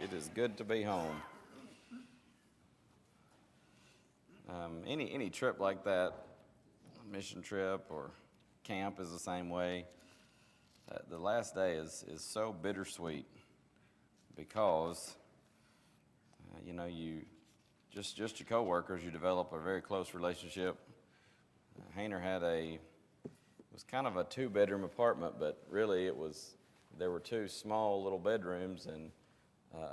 It is good to be home. Any trip like that, mission trip or camp is the same way. The last day is so bittersweet because you just your coworkers, you develop a very close relationship. Hayner had it was kind of a 2-bedroom apartment, but really there were 2 small little bedrooms and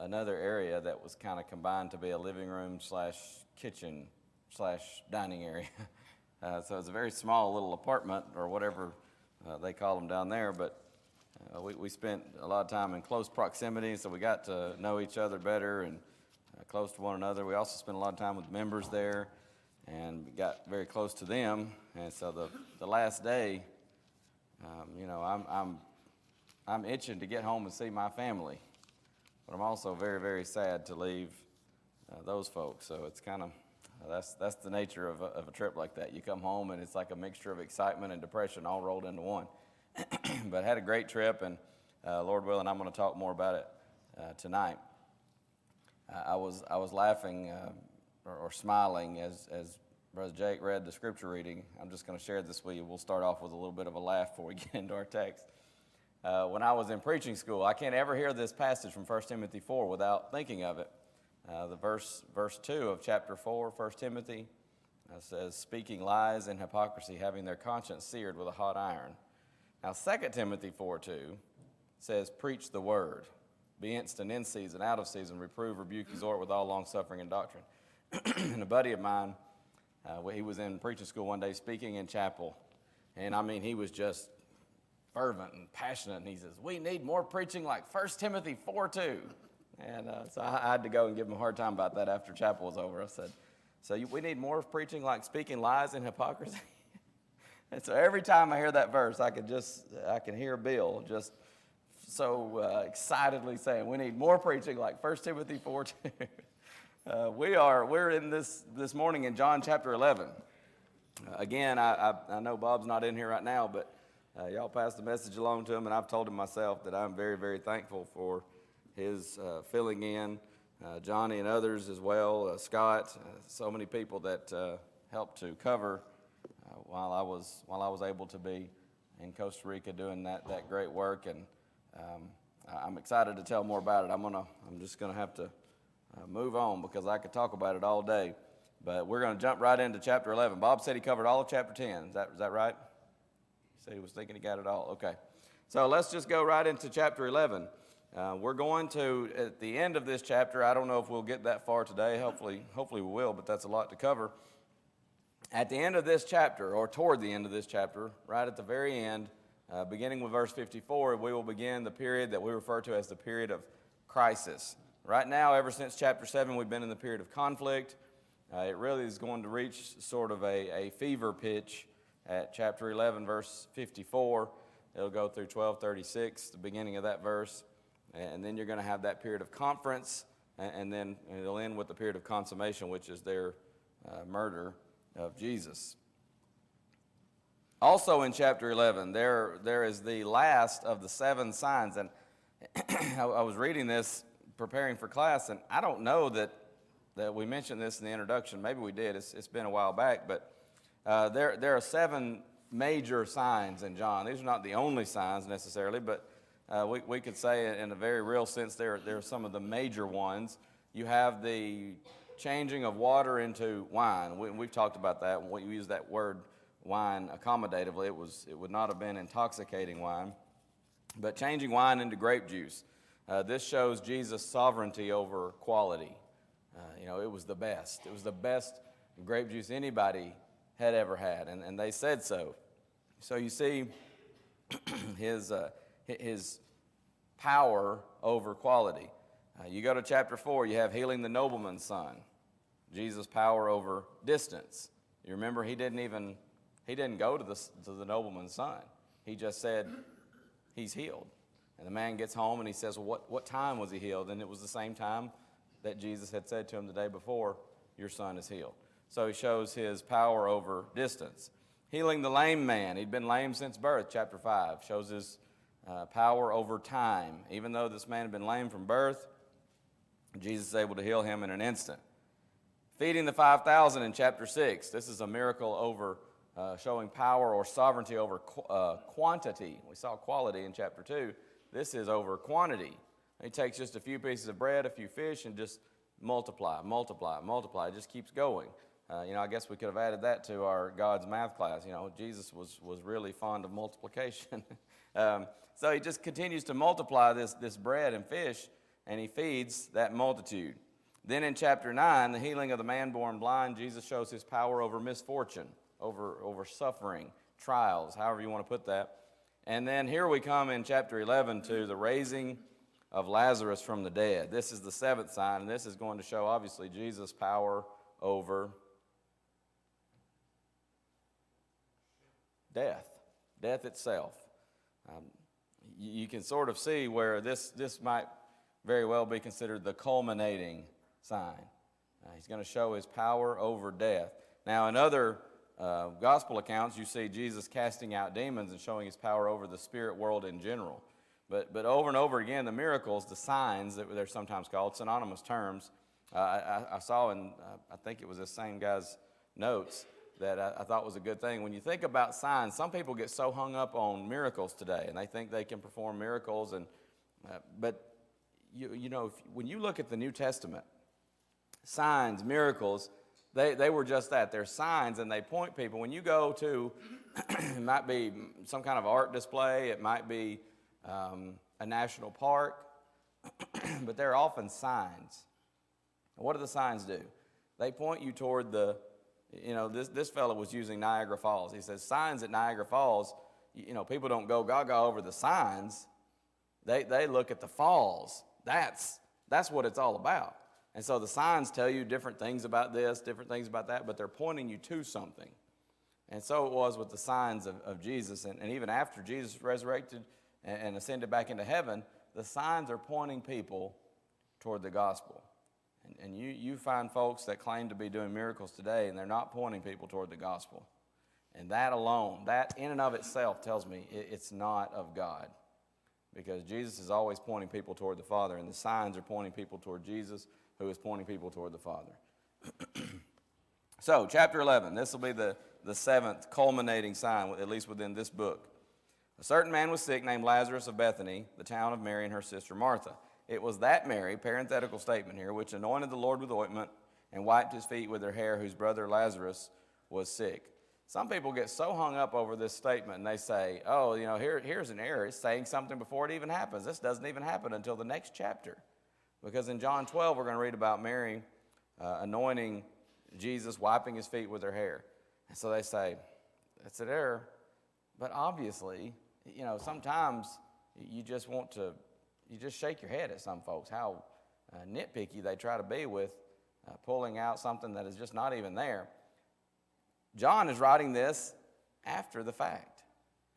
another area that was kind of combined to be a living room / kitchen / dining area. So it's a very small little apartment or whatever they call them down there, but we spent a lot of time in close proximity, so we got to know each other better and close to one another. We also spent a lot of time with members there and got very close to them. And so the last day, I'm itching to get home and see my family, but I'm also very, very sad to leave those folks. So it's kind of that's the nature of a trip like that. You come home and it's like a mixture of excitement and depression all rolled into one. But had a great trip, and Lord willing, I'm going to talk more about it tonight. I was laughing or smiling as Brother Jake read the scripture reading. I'm just going to share this with you. We'll start off with a little bit of a laugh before we get into our text. When I was in preaching school, I can't ever hear this passage from 1 Timothy 4 without thinking of it. The verse 2 of chapter 4, 1 Timothy, says, speaking lies and hypocrisy, having their conscience seared with a hot iron. Now 2 Timothy 4:2 says, preach the word. Be instant in season, out of season, reprove, rebuke, exhort with all long-suffering and doctrine. And a buddy of mine, he was in preaching school one day speaking in chapel. And I mean, he was just fervent and passionate. And he says, we need more preaching like 1 Timothy 4:2. And so I had to go and give him a hard time about that after chapel was over. I said, we need more preaching like speaking lies and hypocrisy? And so every time I hear that verse, I can hear Bill just so excitedly saying, we need more preaching like 1 Timothy 4:2. We're in this morning in John chapter 11. Again, I know Bob's not in here right now, but y'all passed the message along to him, and I've told him myself that I'm very, very thankful for his filling in, Johnny and others as well, Scott, so many people that helped to cover while I was able to be in Costa Rica doing that great work, and I'm excited to tell more about it. I'm just gonna have to move on because I could talk about it all day, but we're gonna jump right into chapter 11. Bob said he covered all of chapter 10. Is that right? He said he was thinking he got it all. Okay, so let's just go right into chapter 11. We're going to, at the end of this chapter, I don't know if we'll get that far today. Hopefully we will, but that's a lot to cover. At the end of this chapter, or toward the end of this chapter, right at the very end, beginning with verse 54, we will begin the period that we refer to as the period of crisis. Right now, ever since chapter 7, we've been in the period of conflict. It really is going to reach sort of a fever pitch at chapter 11, verse 54. It'll go through 12:36, the beginning of that verse. And then you're going to have that period of conference, and then it'll end with the period of consummation, which is their murder of Jesus. Also in chapter 11, there is the last of the 7 signs. And I was reading this, preparing for class, and I don't know that we mentioned this in the introduction. Maybe we did. It's been a while back. But there are 7 major signs in John. These are not the only signs necessarily, but we could say in a very real sense there are some of the major ones. You have the changing of water into wine. We've talked about that. We use that word wine accommodatively. It would not have been intoxicating wine, but changing wine into grape juice. This shows Jesus' sovereignty over quality. It was the best. It was the best grape juice anybody had ever had, and they said so. So you see his power over quality. You go to chapter 4, you have healing the nobleman's son. Jesus' power over distance. You remember he didn't go to the nobleman's son. He just said he's healed. And the man gets home and he says, well, what time was he healed? And it was the same time that Jesus had said to him the day before, your son is healed. So he shows his power over distance. Healing the lame man. He'd been lame since birth, chapter 5. Shows his power over time. Even though this man had been lame from birth, Jesus is able to heal him in an instant. Feeding the 5,000 in chapter 6. This is a miracle over showing power or sovereignty over quantity. We saw quality in chapter 2. This is over quantity. He takes just a few pieces of bread, a few fish, and just multiply. It just keeps going. I guess we could have added that to our God's math class. Jesus was really fond of multiplication. So he just continues to multiply this bread and fish, and he feeds that multitude. Then in chapter 9, the healing of the man born blind, Jesus shows his power over misfortune, over suffering, trials, however you want to put that. And then here we come in chapter 11 to the raising of Lazarus from the dead. This is the seventh sign, and this is going to show, obviously, Jesus' power over death itself. You can sort of see where this might very well be considered the culminating sign. He's going to show his power over death. Now, in other gospel accounts, you see Jesus casting out demons and showing his power over the spirit world in general. But over and over again, the miracles, the signs that they're sometimes called, synonymous terms, I saw in, I think it was this same guy's notes, that I thought was a good thing. When you think about signs, some people get so hung up on miracles today, and they think they can perform miracles. But when you look at the New Testament, signs, miracles, they were just that. They're signs, and they point people. When you go to, it might be some kind of art display, it might be a national park, but they're often signs. What do the signs do? They point you toward this fellow was using Niagara Falls. He says signs at Niagara Falls, people don't go gaga over the signs. They look at the falls. That's what it's all about. And so the signs tell you different things about this, different things about that, but they're pointing you to something. And so it was with the signs of Jesus. And even after Jesus resurrected and ascended back into heaven, the signs are pointing people toward the gospel. And you find folks that claim to be doing miracles today, and they're not pointing people toward the gospel. And that alone, that in and of itself tells me it's not of God. Because Jesus is always pointing people toward the Father, and the signs are pointing people toward Jesus, who is pointing people toward the Father. So, chapter 11, this will be the seventh culminating sign, at least within this book. A certain man was sick named Lazarus of Bethany, the town of Mary and her sister Martha. It was that Mary, parenthetical statement here, which anointed the Lord with ointment and wiped his feet with her hair, whose brother Lazarus was sick. Some people get so hung up over this statement, and they say, here's an error. It's saying something before it even happens. This doesn't even happen until the next chapter. Because in John 12, we're going to read about Mary anointing Jesus, wiping his feet with her hair. And so they say, that's an error. But obviously, sometimes you just shake your head at some folks, how nitpicky they try to be with pulling out something that is just not even there. John is writing this after the fact.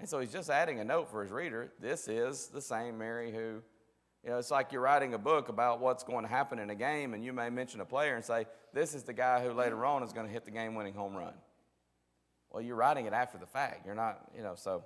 And so he's just adding a note for his reader. This is the same Mary who, it's like you're writing a book about what's going to happen in a game, and you may mention a player and say, this is the guy who later on is going to hit the game-winning home run. Well, you're writing it after the fact. You're not, so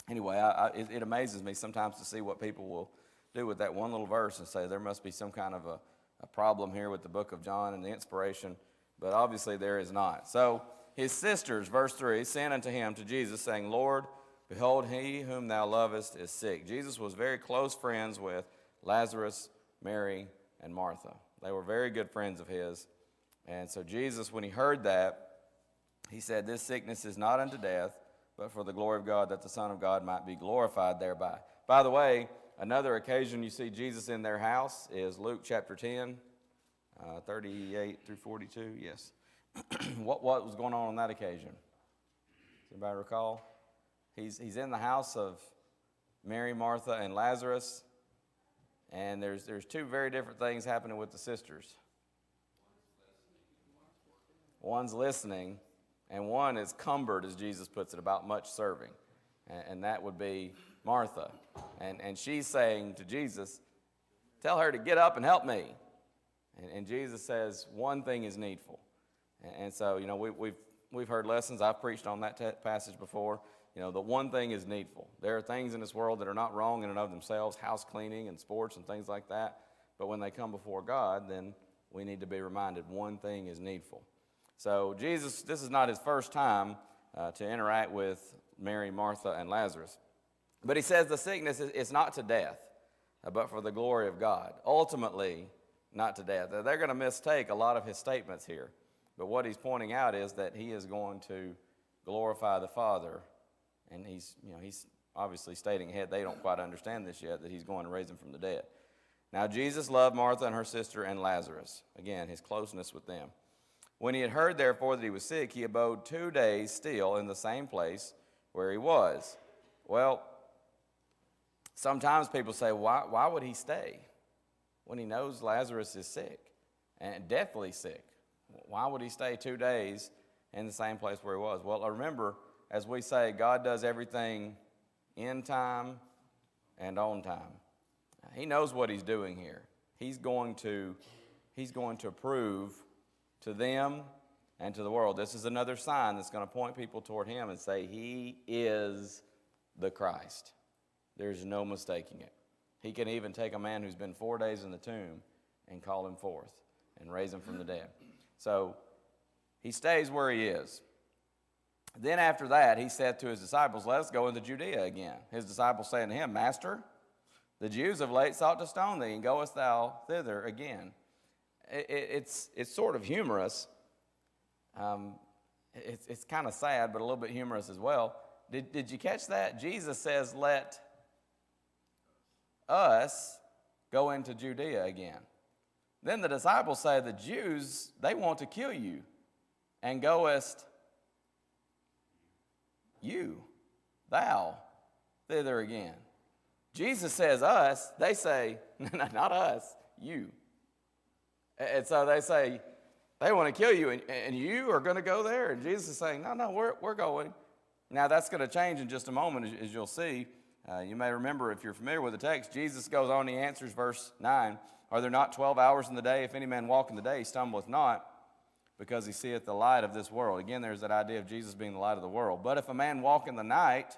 anyway, it amazes me sometimes to see what people will do with that one little verse and say there must be some kind of a problem here with the book of John and the inspiration, but obviously there is not. So his sisters, verse 3, sent unto him, to Jesus, saying, Lord, behold, he whom thou lovest is sick. Jesus was very close friends with Lazarus, Mary, and Martha. They were very good friends of his. And so Jesus, when he heard that, he said, this sickness is not unto death, but for the glory of God, that the Son of God might be glorified thereby. By the way, another occasion you see Jesus in their house is Luke chapter 10, 38 through 42. Yes. What was going on that occasion? Does anybody recall? He's in the house of Mary, Martha, and Lazarus, and there's two very different things happening with the sisters. One's listening, and one is cumbered, as Jesus puts it, about much serving, and that would be Martha. And she's saying to Jesus, tell her to get up and help me. And Jesus says, one thing is needful. And so, we've heard lessons. I've preached on that passage before. The one thing is needful. There are things in this world that are not wrong in and of themselves, house cleaning and sports and things like that. But when they come before God, then we need to be reminded one thing is needful. So Jesus, this is not his first time to interact with Mary, Martha, and Lazarus. But he says the sickness is not to death, but for the glory of God. Ultimately, not to death. They're going to mistake a lot of his statements here. But what he's pointing out is that he is going to glorify the Father. And he's obviously stating ahead, they don't quite understand this yet, that he's going to raise him from the dead. Now, Jesus loved Martha and her sister and Lazarus. Again, his closeness with them. When he had heard, therefore, that he was sick, he abode 2 days still in the same place where he was. Well, sometimes people say, why would he stay when he knows Lazarus is sick and deathly sick? Why would he stay 2 days in the same place where he was? Well, remember, as we say, God does everything in time and on time. He knows what he's doing here. He's going to prove to them and to the world. This is another sign that's going to point people toward him and say, he is the Christ. There's no mistaking it. He can even take a man who's been 4 days in the tomb and call him forth and raise him from the dead. So he stays where he is. Then after that, he said to his disciples, let us go into Judea again. His disciples saying to him, Master, the Jews of late sought to stone thee, and goest thou thither again? It's sort of humorous. It's kind of sad, but a little bit humorous as well. Did you catch that? Jesus says, let us go into Judea again. Then the disciples say, the Jews, they want to kill you, and goest thou thither again. Jesus says us, they say, no, not us, you. And so they say, they want to kill you, and you are going to go there? And Jesus is saying, no, we're going. Now that's going to change in just a moment, as you'll see. You may remember, if you're familiar with the text, Jesus goes on, he answers verse 9, are there not 12 hours in the day? If any man walk in the day, he stumbleth not, because he seeth the light of this world. Again, there's that idea of Jesus being the light of the world. But if a man walk in the night,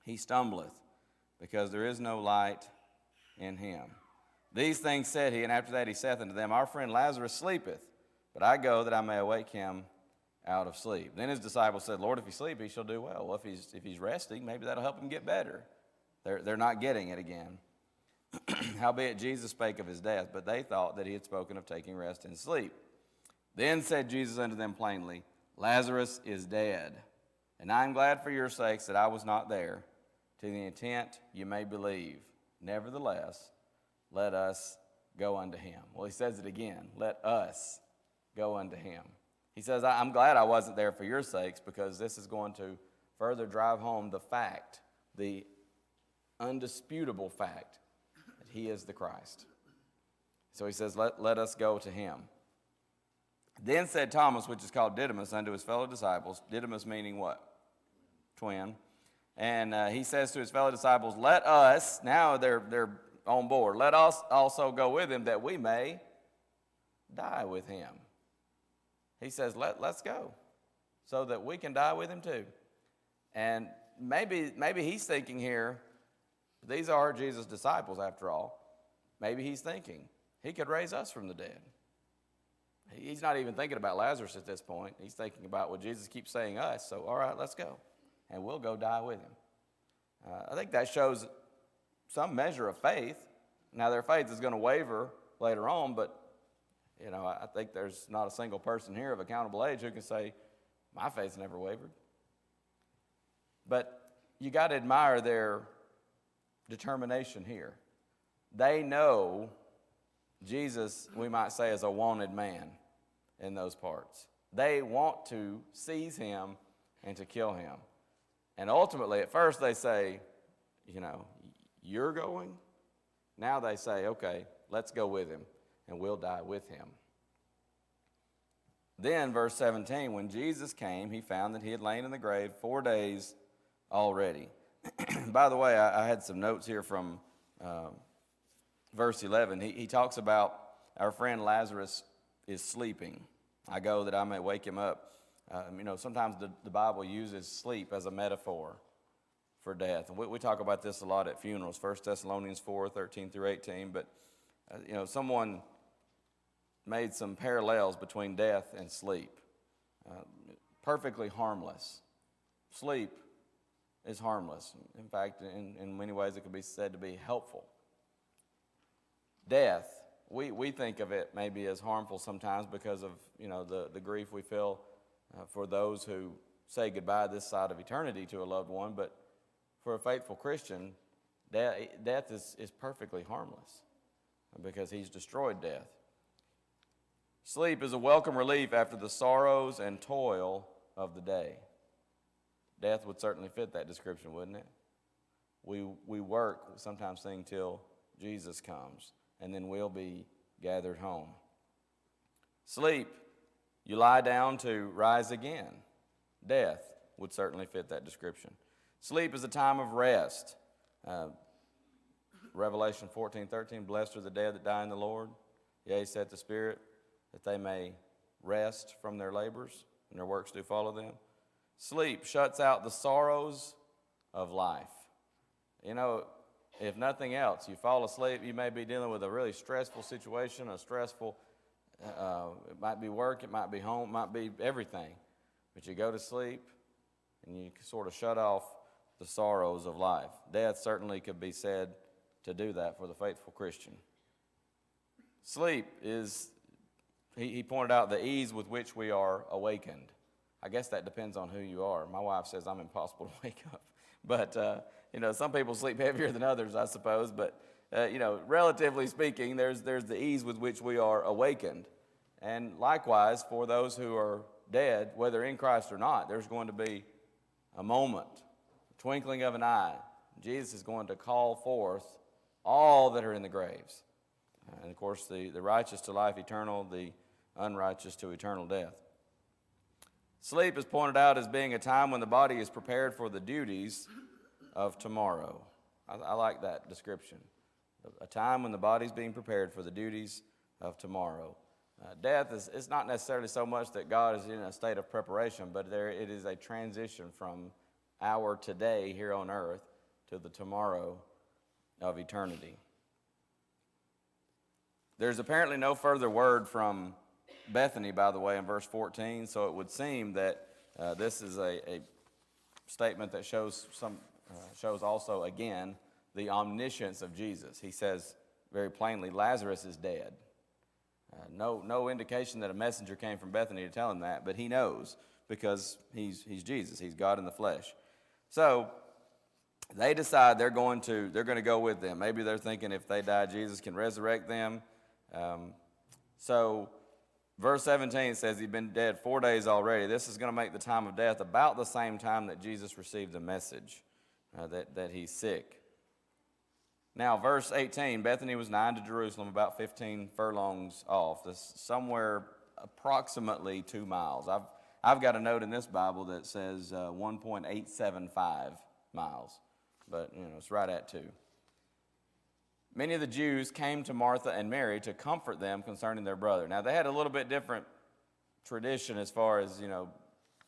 he stumbleth, because there is no light in him. These things said he, and after that he saith unto them, our friend Lazarus sleepeth, but I go that I may awake him out of sleep. Then his disciples said, Lord, if he sleep, he shall do well. Well, if he's resting, maybe that'll help him get better. They're not getting it again. Howbeit Jesus spake of his death, but they thought that he had spoken of taking rest and sleep. Then said Jesus unto them plainly, Lazarus is dead, and I am glad for your sakes that I was not there, to the intent you may believe. Nevertheless, let us go unto him. Well, he says it again, let us go unto him. He says, I'm glad I wasn't there for your sakes, because this is going to further drive home the fact, the undisputable fact, that he is the Christ. So he says, let us go to him. Then said Thomas, which is called Didymus, unto his fellow disciples, Didymus meaning what? Twin. And he says to his fellow disciples, let us, now they're on board, let us also go with him, that we may die with him. He says, let's go, so that we can die with him too. And maybe he's thinking here, these are Jesus' disciples after all. Maybe he's thinking, he could raise us from the dead. He's not even thinking about Lazarus at this point. He's thinking about what Jesus keeps saying us. So, all right, let's go. And we'll go die with him. I think that shows some measure of faith. Now, their faith is going to waver later on, but, I think there's not a single person here of accountable age who can say, my faith's never wavered. But you got to admire their determination here. They know Jesus, we might say, is a wanted man in those parts. They want to seize him and to kill him. And ultimately, at first they say, you're going? Now they say, okay, let's go with him, and we'll die with him. Then, verse 17, when Jesus came, he found that he had lain in the grave 4 days already. By the way, I had some notes here from verse 11. He talks about our friend Lazarus is sleeping. I go that I may wake him up. Sometimes the Bible uses sleep as a metaphor for death. And we talk about this a lot at funerals, 1 Thessalonians 4, 13 through 18. But Someone made some parallels between death and sleep. Perfectly harmless. Sleep is harmless. In fact, in many ways it could be said to be helpful. Death, we think of it maybe as harmful sometimes because of the grief we feel for those who say goodbye this side of eternity to a loved one. But for a faithful Christian, death is perfectly harmless because he's destroyed death. Sleep is a welcome relief after the sorrows and toil of the day. Death would certainly fit that description, wouldn't it? We work, sometimes sing till Jesus comes, and then we'll be gathered home. Sleep, you lie down to rise again. Death would certainly fit that description. Sleep is a time of rest. Revelation 14:13, blessed are the dead that die in the Lord. Yea, saith the Spirit, that they may rest from their labors, and their works do follow them. Sleep shuts out the sorrows of life. If nothing else, you fall asleep, you may be dealing with a really stressful situation, it might be work, it might be home, it might be everything. But you go to sleep, and you sort of shut off the sorrows of life. Death certainly could be said to do that for the faithful Christian. Sleep is, he pointed out, the ease with which we are awakened. I guess that depends on who you are. My wife says I'm impossible to wake up. But, some people sleep heavier than others, I suppose. But, relatively speaking, there's the ease with which we are awakened. And likewise, for those who are dead, whether in Christ or not, there's going to be a moment, a twinkling of an eye. Jesus is going to call forth all that are in the graves. And, of course, the righteous to life eternal, the unrighteous to eternal death. Sleep is pointed out as being a time when the body is prepared for the duties of tomorrow. I like that description. A time when the body is being prepared for the duties of tomorrow. Death is not necessarily so much that God is in a state of preparation, but it is a transition from our today here on earth to the tomorrow of eternity. There's apparently no further word from Bethany, by the way, in verse 14, so it would seem that this is a statement that shows also, again, the omniscience of Jesus. He says very plainly, Lazarus is dead. No indication that a messenger came from Bethany to tell him that, but he knows because he's Jesus. He's God in the flesh. So they decide they're going to go with them. Maybe they're thinking if they die, Jesus can resurrect them. So verse 17 says he'd been dead 4 days already. This is going to make the time of death about the same time that Jesus received the message that he's sick. Now, verse 18, Bethany was nigh to Jerusalem, about 15 furlongs off. This somewhere approximately 2 miles. I've got a note in this Bible that says 1.875 miles, but it's right at 2. Many of the Jews came to Martha and Mary to comfort them concerning their brother. Now, they had a little bit different tradition as far as,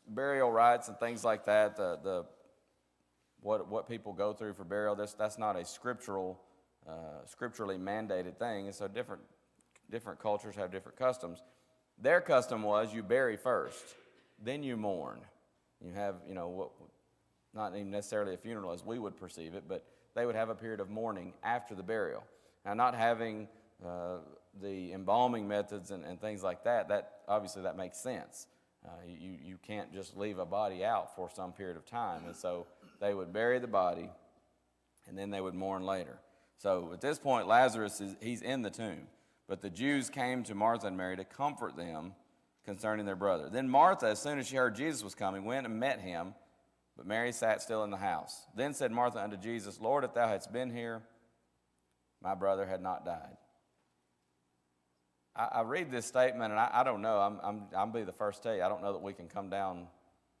burial rites and things like that. What people go through for burial, that's not a scripturally mandated thing. And so different cultures have different customs. Their custom was you bury first, then you mourn. You have, not even necessarily a funeral as we would perceive it, but they would have a period of mourning after the burial. Now, not having the embalming methods and things like that obviously that makes sense. You can't just leave a body out for some period of time. And so they would bury the body, and then they would mourn later. So at this point, Lazarus, he's in the tomb. But the Jews came to Martha and Mary to comfort them concerning their brother. Then Martha, as soon as she heard Jesus was coming, went and met him, but Mary sat still in the house. Then said Martha unto Jesus, Lord, if thou hadst been here, my brother had not died. I read this statement, and I don't know. I'll be the first to tell you, I don't know that we can come down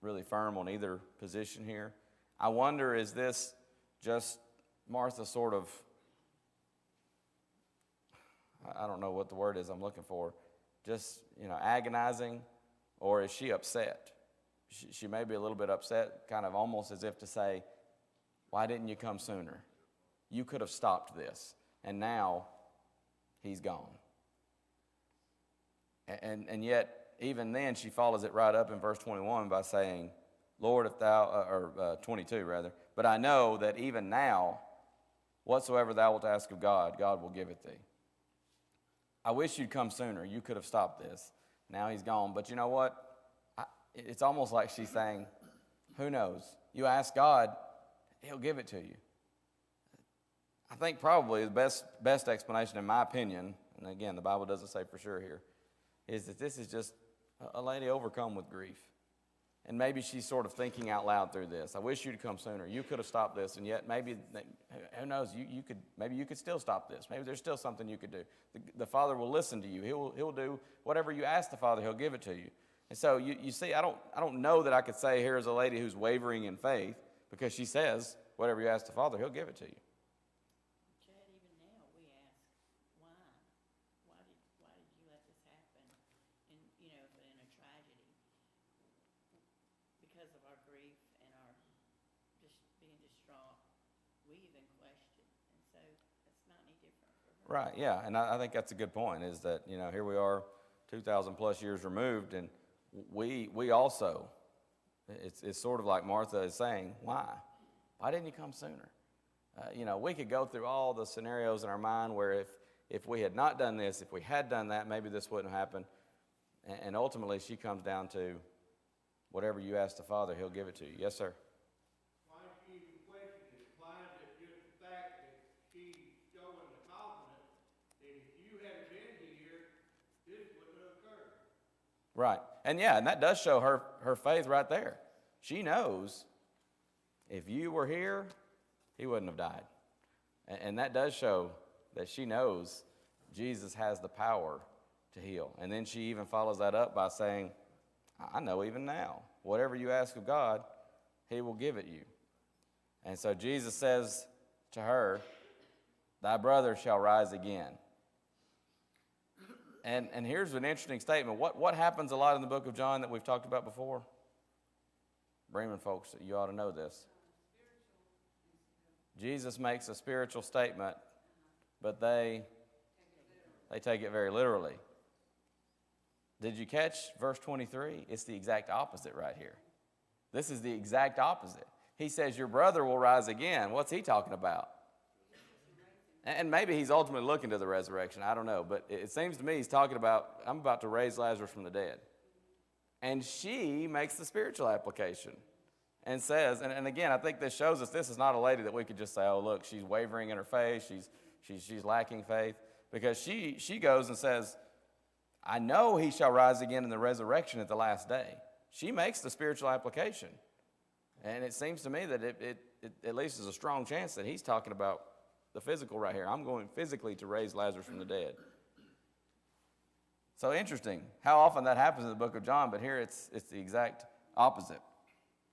really firm on either position here. I wonder, is this just Martha sort of, I don't know what the word is I'm looking for, just, agonizing, or is she upset? She may be a little bit upset, kind of almost as if to say, why didn't you come sooner? You could have stopped this. And now he's gone. And yet, even then, she follows it right up in verse 21 by saying, Lord, if thou, or 22 rather, but I know that even now, whatsoever thou wilt ask of God, God will give it thee. I wish you'd come sooner. You could have stopped this. Now he's gone. But you know what? It's almost like she's saying, who knows? You ask God, he'll give it to you. I think probably the best explanation, in my opinion, and again, the Bible doesn't say for sure here, is that this is just a lady overcome with grief. And maybe she's sort of thinking out loud through this. I wish you'd come sooner. You could have stopped this, and yet maybe, who knows, maybe you could still stop this. Maybe there's still something you could do. The Father will listen to you. He'll do whatever you ask the Father, he'll give it to you. And so you see, I don't know that I could say here's a lady who's wavering in faith, because she says, whatever you ask the Father, he'll give it to you. Chad, even now we ask, why? Why did you let this happen? And in a tragedy, because of our grief and our just being distraught, we even question. And so it's not any different for her. Right, yeah, and I think that's a good point, is that, here we are 2,000 plus years removed, and we also, it's sort of like Martha is saying, why? Why didn't you come sooner? We could go through all the scenarios in our mind where if we had not done this, if we had done that, maybe this wouldn't happen. And ultimately, she comes down to whatever you ask the Father, he'll give it to you. Yes, sir? Why don't you even question it? Why is it just the fact that she's showing the confidence that if you hadn't been here, this wouldn't have occurred? Right. And that does show her faith right there. She knows if you were here, he wouldn't have died. And that does show that she knows Jesus has the power to heal. And then she even follows that up by saying, I know even now, whatever you ask of God, he will give it you. And so Jesus says to her, thy brother shall rise again. And here's an interesting statement. What happens a lot in the book of John that we've talked about before? Bremen folks, you ought to know this. Jesus makes a spiritual statement, but they take it very literally. Did you catch verse 23? It's the exact opposite right here. This is the exact opposite. He says, your brother will rise again. What's he talking about? And maybe he's ultimately looking to the resurrection. I don't know. But it seems to me he's talking about, I'm about to raise Lazarus from the dead. And she makes the spiritual application and says, and again, I think this shows us this is not a lady that we could just say, oh, look, she's wavering in her faith. She's lacking faith. Because she goes and says, I know he shall rise again in the resurrection at the last day. She makes the spiritual application. And it seems to me that it at least is a strong chance that he's talking about the physical right here. I'm going physically to raise Lazarus from the dead. So interesting how often that happens in the book of John, but here it's the exact opposite.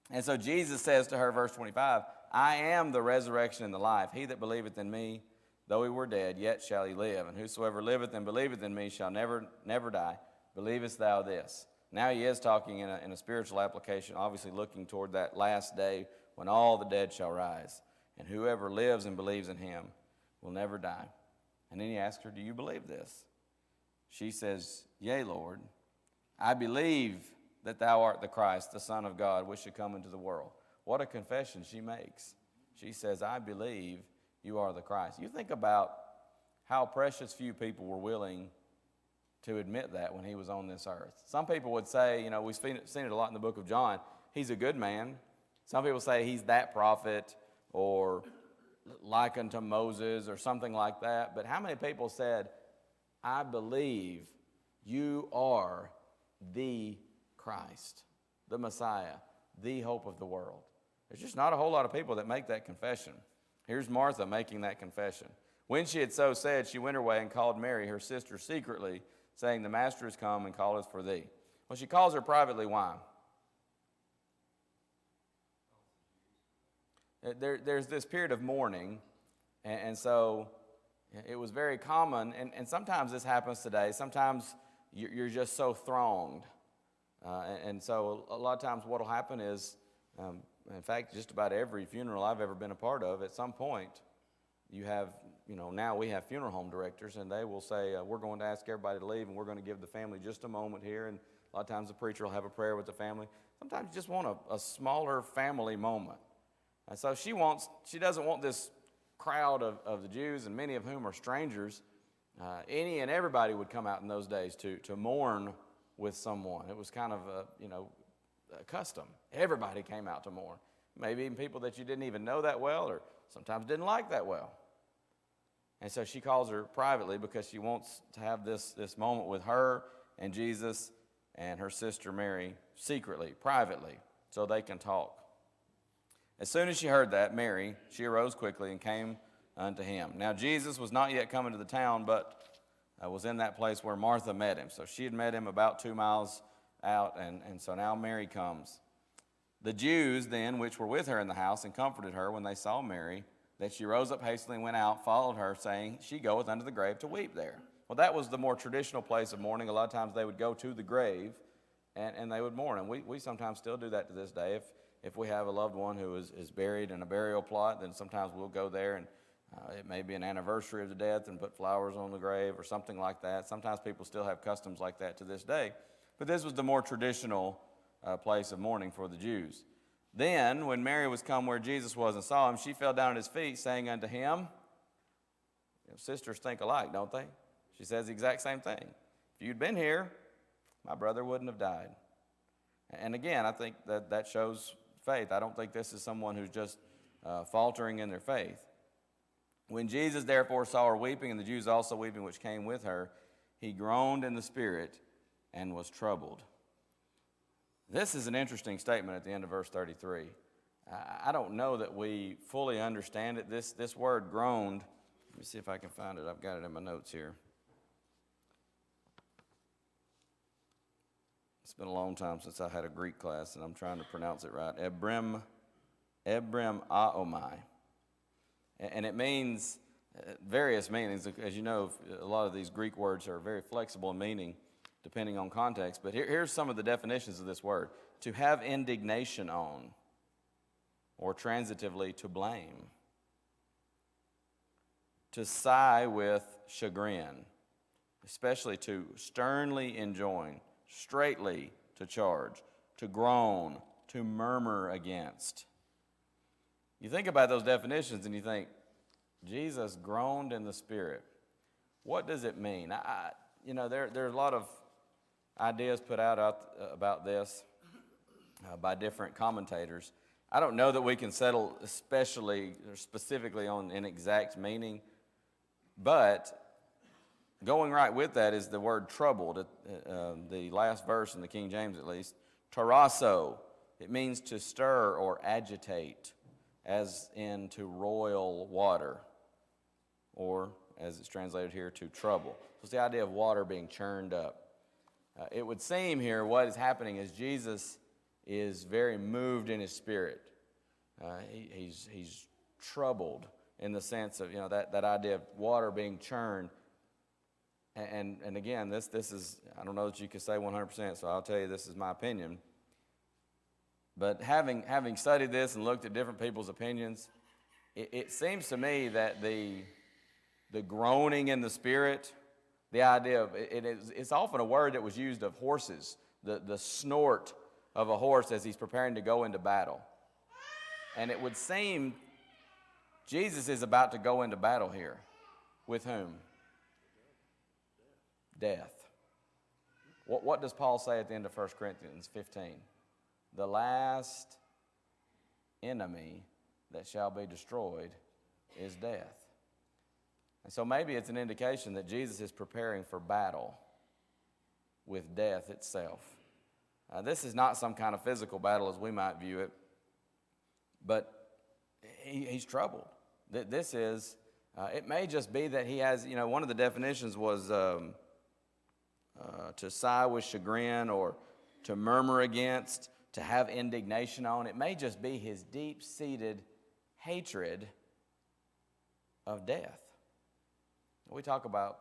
And so Jesus says to her, verse 25, I am the resurrection and the life. He that believeth in me, though he were dead, yet shall he live. And whosoever liveth and believeth in me shall never die. Believest thou this? Now he is talking in a spiritual application, obviously looking toward that last day when all the dead shall rise. And whoever lives and believes in him will never die. And then he asks her, do you believe this? She says, yea, Lord. I believe that thou art the Christ, the Son of God, which should come into the world. What a confession she makes. She says, I believe you are the Christ. You think about how precious few people were willing to admit that when he was on this earth. Some people would say, we've seen it a lot in the book of John, he's a good man. Some people say he's that prophet or like unto Moses or something like that. But how many people said, I believe you are the Christ, the Messiah, the hope of the world? There's just not a whole lot of people that make that confession. Here's Martha making that confession. When she had so said, she went her way and called Mary, her sister, secretly, saying, the master is come and calleth for thee. Well, she calls her privately. Why? There's this period of mourning, and so it was very common, and sometimes this happens today. Sometimes you're just so thronged. And so a lot of times what will happen is, in fact, just about every funeral I've ever been a part of, at some point, you have, now we have funeral home directors, and they will say, we're going to ask everybody to leave, and we're going to give the family just a moment here. And a lot of times the preacher will have a prayer with the family. Sometimes you just want a smaller family moment. And so she doesn't want this crowd of the Jews, and many of whom are strangers. Any and everybody would come out in those days to mourn with someone. It was kind of a custom. Everybody came out to mourn. Maybe even people that you didn't even know that well, or sometimes didn't like that well. And so she calls her privately because she wants to have this moment with her and Jesus and her sister Mary secretly, privately, so they can talk. As soon as she heard that, Mary, she arose quickly and came unto him. Now Jesus was not yet come into the town, but was in that place where Martha met him. So she had met him about 2 miles out, and so now Mary comes. The Jews then, which were with her in the house, and comforted her when they saw Mary, that she rose up hastily and went out, followed her, saying, She goeth unto the grave to weep there. Well, that was the more traditional place of mourning. A lot of times they would go to the grave, and they would mourn. And we sometimes still do that to this day. If we have a loved one who is buried in a burial plot, then sometimes we'll go there, and it may be an anniversary of the death, and put flowers on the grave or something like that. Sometimes people still have customs like that to this day. But this was the more traditional place of mourning for the Jews. Then, when Mary was come where Jesus was and saw him, she fell down at his feet, saying unto him, sisters think alike, don't they? She says the exact same thing. If you'd been here, my brother wouldn't have died. And again, I think that shows faith. I don't think this is someone who's just faltering in their faith. When Jesus therefore saw her weeping, and the Jews also weeping which came with her, he groaned in the spirit and was troubled. This is an interesting statement at the end of verse 33. I don't know that we fully understand it. This word groaned, let me see if I can find it. I've got it in my notes here. It's been a long time since I had a Greek class, and I'm trying to pronounce it right. Ebrem aomai. And it means various meanings. As you know, a lot of these Greek words are very flexible in meaning, depending on context. But here's some of the definitions of this word. To have indignation on, or transitively, to blame. To sigh with chagrin, especially to sternly enjoin, straightly to charge, to groan, to murmur against. You think about those definitions and you think, Jesus groaned in the spirit. What does it mean? There are a lot of ideas put out about this by different commentators. I don't know that we can settle especially or specifically on an exact meaning, but going right with that is the word troubled, the last verse in the King James at least, tarasso. It means to stir or agitate, as in to roil water, or as it's translated here, to trouble. So it's the idea of water being churned up. It would seem here what is happening is Jesus is very moved in his spirit. He's troubled in the sense of that idea of water being churned. And again, this is, I don't know that you can say 100%, so I'll tell you this is my opinion. But having studied this and looked at different people's opinions, it seems to me that the groaning in the spirit, the idea of it's often a word that was used of horses, the snort of a horse as he's preparing to go into battle. And it would seem Jesus is about to go into battle here. With whom? Death. What does Paul say at the end of 1 Corinthians 15? The last enemy that shall be destroyed is death. And so maybe it's an indication that Jesus is preparing for battle with death itself. This is not some kind of physical battle as we might view it, but he's troubled. This is, it may just be that he has, one of the definitions was to sigh with chagrin or to murmur against, to have indignation on. It may just be his deep-seated hatred of death. We talk about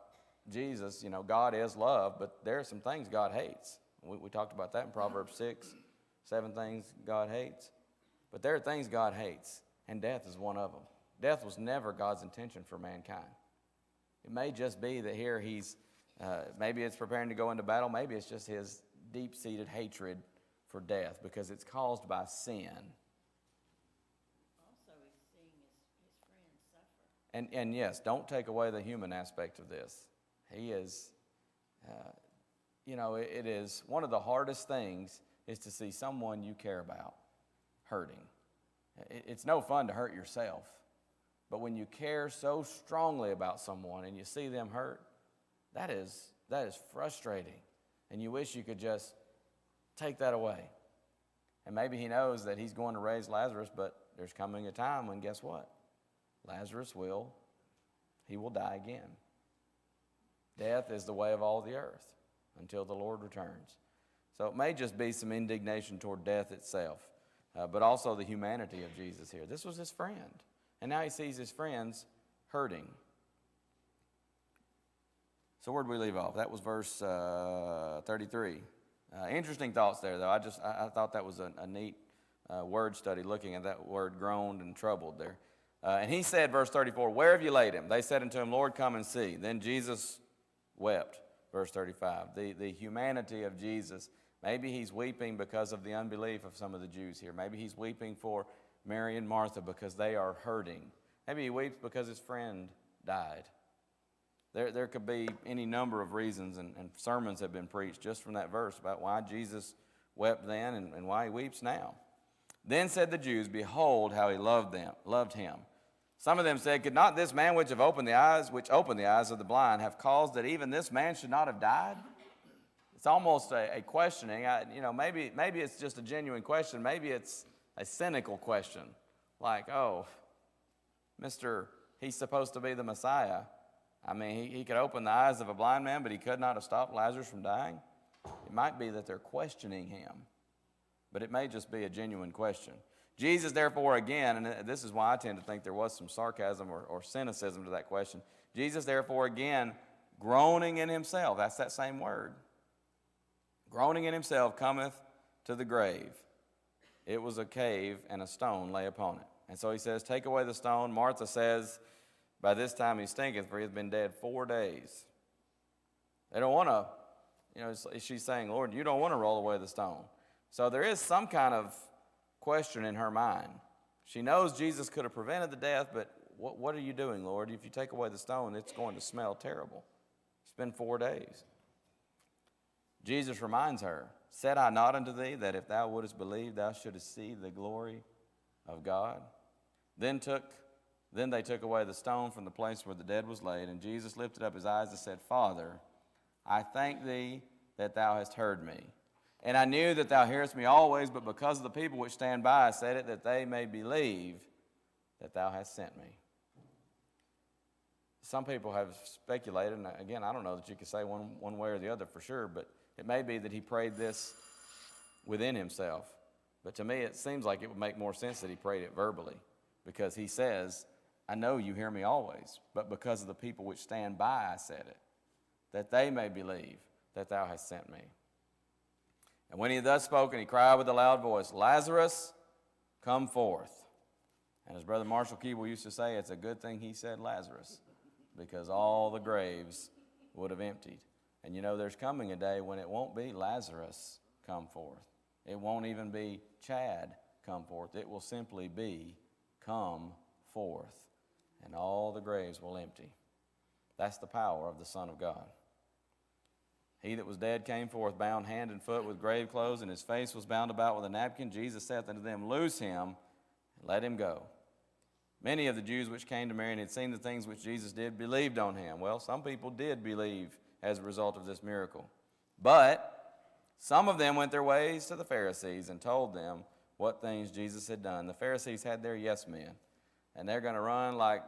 Jesus, God is love, but there are some things God hates. We talked about that in Proverbs 6, 7 things God hates. But there are things God hates, and death is one of them. Death was never God's intention for mankind. It may just be that here he's, maybe it's preparing to go into battle. Maybe it's just his deep-seated hatred for death because it's caused by sin. Also, he's seeing his friends suffer. And yes, don't take away the human aspect of this. He is, it is one of the hardest things is to see someone you care about hurting. It's no fun to hurt yourself. But when you care so strongly about someone and you see them hurt, that is frustrating. And you wish you could just take that away. And maybe he knows that he's going to raise Lazarus, but there's coming a time when, guess what? Lazarus will die again. Death is the way of all the earth until the Lord returns. So it may just be some indignation toward death itself, but also the humanity of Jesus here. This was his friend. And now he sees his friends hurting. So where did we leave off? That was verse 33. Interesting thoughts there, though. I thought that was a neat word study, looking at that word groaned and troubled there. And he said, verse 34, where have you laid him? They said unto him, Lord, come and see. Then Jesus wept, verse 35. The humanity of Jesus. Maybe he's weeping because of the unbelief of some of the Jews here. Maybe he's weeping for Mary and Martha because they are hurting. Maybe he weeps because his friend died. There could be any number of reasons, and sermons have been preached just from that verse about why Jesus wept then and why he weeps now. Then said the Jews, behold how he loved him. Some of them said, could not this man which opened the eyes of the blind have caused that even this man should not have died? It's almost a questioning. Maybe it's just a genuine question. Maybe it's a cynical question. Like, oh, he's supposed to be the Messiah. I mean, he could open the eyes of a blind man, but he could not have stopped Lazarus from dying. It might be that they're questioning him, but it may just be a genuine question. Jesus, therefore, again, and this is why I tend to think there was some sarcasm or cynicism to that question. Jesus, therefore, again, groaning in himself. That's that same word. Groaning in himself cometh to the grave. It was a cave, and a stone lay upon it. And so he says, take away the stone. Martha says, by this time he stinketh, for he has been dead 4 days. They don't want to, she's saying, Lord, you don't want to roll away the stone. So there is some kind of question in her mind. She knows Jesus could have prevented the death, but what are you doing, Lord? If you take away the stone, it's going to smell terrible. It's been 4 days. Jesus reminds her, said I not unto thee that if thou wouldest believe, thou shouldest see the glory of God? Then they took away the stone from the place where the dead was laid, and Jesus lifted up his eyes and said, Father, I thank thee that thou hast heard me. And I knew that thou hearest me always, but because of the people which stand by, I said it, that they may believe that thou hast sent me. Some people have speculated, and again, I don't know that you can say one way or the other for sure, but it may be that he prayed this within himself. But to me, it seems like it would make more sense that he prayed it verbally, because he says, I know you hear me always, but because of the people which stand by, I said it, that they may believe that thou hast sent me. And when he had thus spoken, he cried with a loud voice, Lazarus, come forth. And as Brother Marshall Keeble used to say, it's a good thing he said Lazarus, because all the graves would have emptied. And there's coming a day when it won't be Lazarus, come forth. It won't even be Chad, come forth. It will simply be, come forth. And all the graves will empty. That's the power of the Son of God. He that was dead came forth, bound hand and foot with grave clothes, and his face was bound about with a napkin. Jesus saith unto them, loose him, and let him go. Many of the Jews which came to Mary and had seen the things which Jesus did believed on him. Well, some people did believe as a result of this miracle. But some of them went their ways to the Pharisees and told them what things Jesus had done. The Pharisees had their yes men, and they're going to run like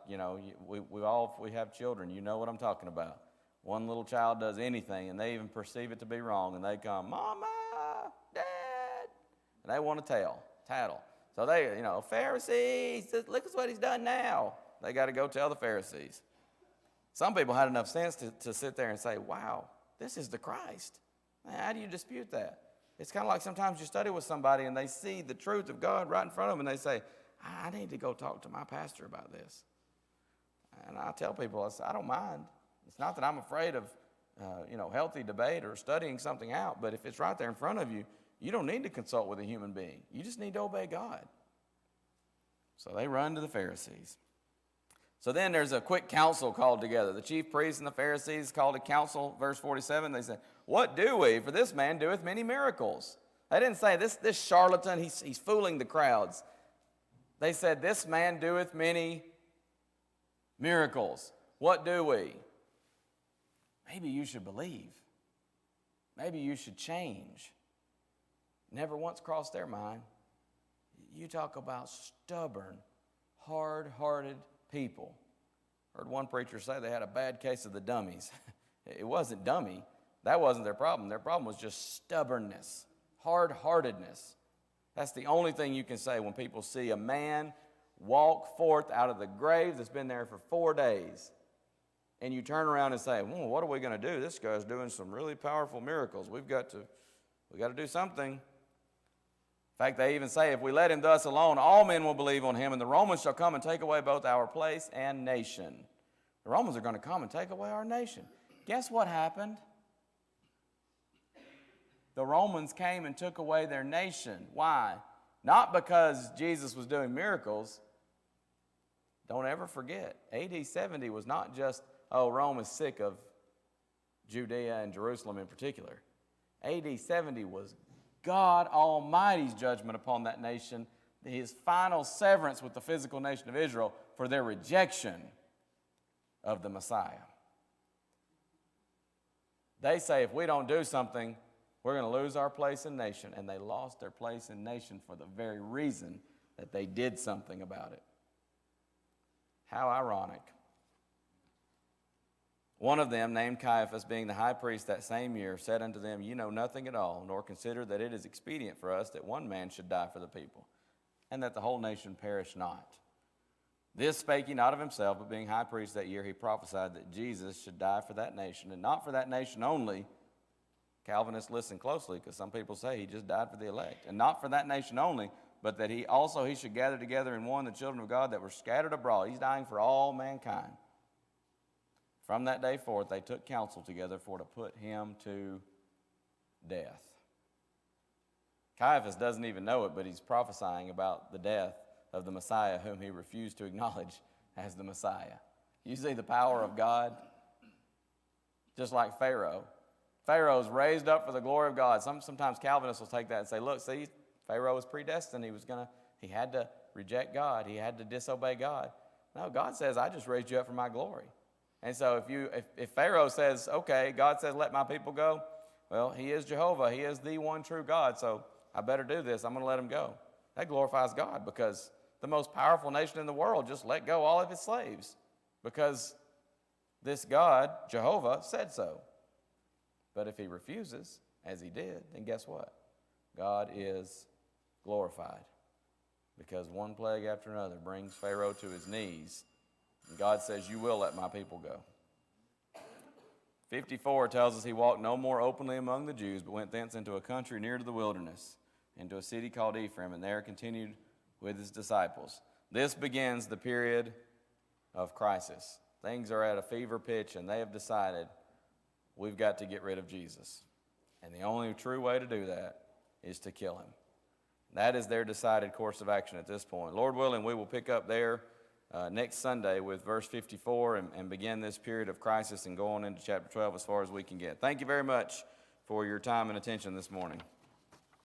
we have children. You know what I'm talking about. One little child does anything, and they even perceive it to be wrong, and they come, Mama, Dad, and they want to tattle. So they, Pharisees, look at what he's done now. They got to go tell the Pharisees. Some people had enough sense to sit there and say, wow, this is the Christ. How do you dispute that? It's kind of like sometimes you study with somebody and they see the truth of God right in front of them and they say, I need to go talk to my pastor about this. And I tell people, I don't mind. It's not that I'm afraid of, healthy debate or studying something out, but if it's right there in front of you, you don't need to consult with a human being. You just need to obey God. So they run to the Pharisees. So then there's a quick council called together. The chief priests and the Pharisees called a council, verse 47. They said, "What do we? For this man doeth many miracles." They didn't say, this charlatan, he's fooling the crowds. They said, "This man doeth many miracles. What do we?" Maybe you should believe. Maybe you should change. Never once crossed their mind. You talk about stubborn, hard-hearted people. Heard one preacher say they had a bad case of the dummies. It wasn't dummy. That wasn't their problem. Their problem was just stubbornness, hard-heartedness. That's the only thing you can say when people see a man walk forth out of the grave that's been there for 4 days, and you turn around and say, "Well, what are we going to do? This guy's doing some really powerful miracles. We got to do something." In fact, they even say, "If we let him thus alone, all men will believe on him, and the Romans shall come and take away both our place and nation." The Romans are going to come and take away our nation. Guess what happened? The Romans came and took away their nation. Why? Not because Jesus was doing miracles. Don't ever forget, AD 70 was not just, Rome is sick of Judea and Jerusalem in particular. AD 70 was God Almighty's judgment upon that nation, his final severance with the physical nation of Israel for their rejection of the Messiah. They say if we don't do something, we're going to lose our place in nation. And they lost their place in nation for the very reason that they did something about it. How ironic. One of them, named Caiaphas, being the high priest that same year, said unto them, "You know nothing at all, nor consider that it is expedient for us that one man should die for the people, and that the whole nation perish not." This spake he not of himself, but being high priest that year, he prophesied that Jesus should die for that nation, and not for that nation only. Calvinists listen closely, because some people say he just died for the elect. And not for that nation only, but that he should gather together in one the children of God that were scattered abroad. He's dying for all mankind. From that day forth, they took counsel together for to put him to death. Caiaphas doesn't even know it, but he's prophesying about the death of the Messiah, whom he refused to acknowledge as the Messiah. You see the power of God? Just like Pharaoh. Pharaoh's raised up for the glory of God. Sometimes Calvinists will take that and say, "Look, see, Pharaoh was predestined. He had to reject God. He had to disobey God." No, God says, "I just raised you up for my glory." And so if Pharaoh says, "Okay, God says let my people go," well, he is Jehovah. He is the one true God, so I better do this. I'm going to let him go. That glorifies God, because the most powerful nation in the world just let go all of its slaves because this God, Jehovah, said so. But if he refuses, as he did, then guess what? God is glorified, because one plague after another brings Pharaoh to his knees. And God says, "You will let my people go." 54 tells us he walked no more openly among the Jews, but went thence into a country near to the wilderness, into a city called Ephraim, and there continued with his disciples. This begins the period of crisis. Things are at a fever pitch, and they have decided we've got to get rid of Jesus. And the only true way to do that is to kill him. That is their decided course of action at this point. Lord willing, we will pick up there next Sunday with verse 54 and begin this period of crisis and go on into chapter 12 as far as we can get. Thank you very much for your time and attention this morning.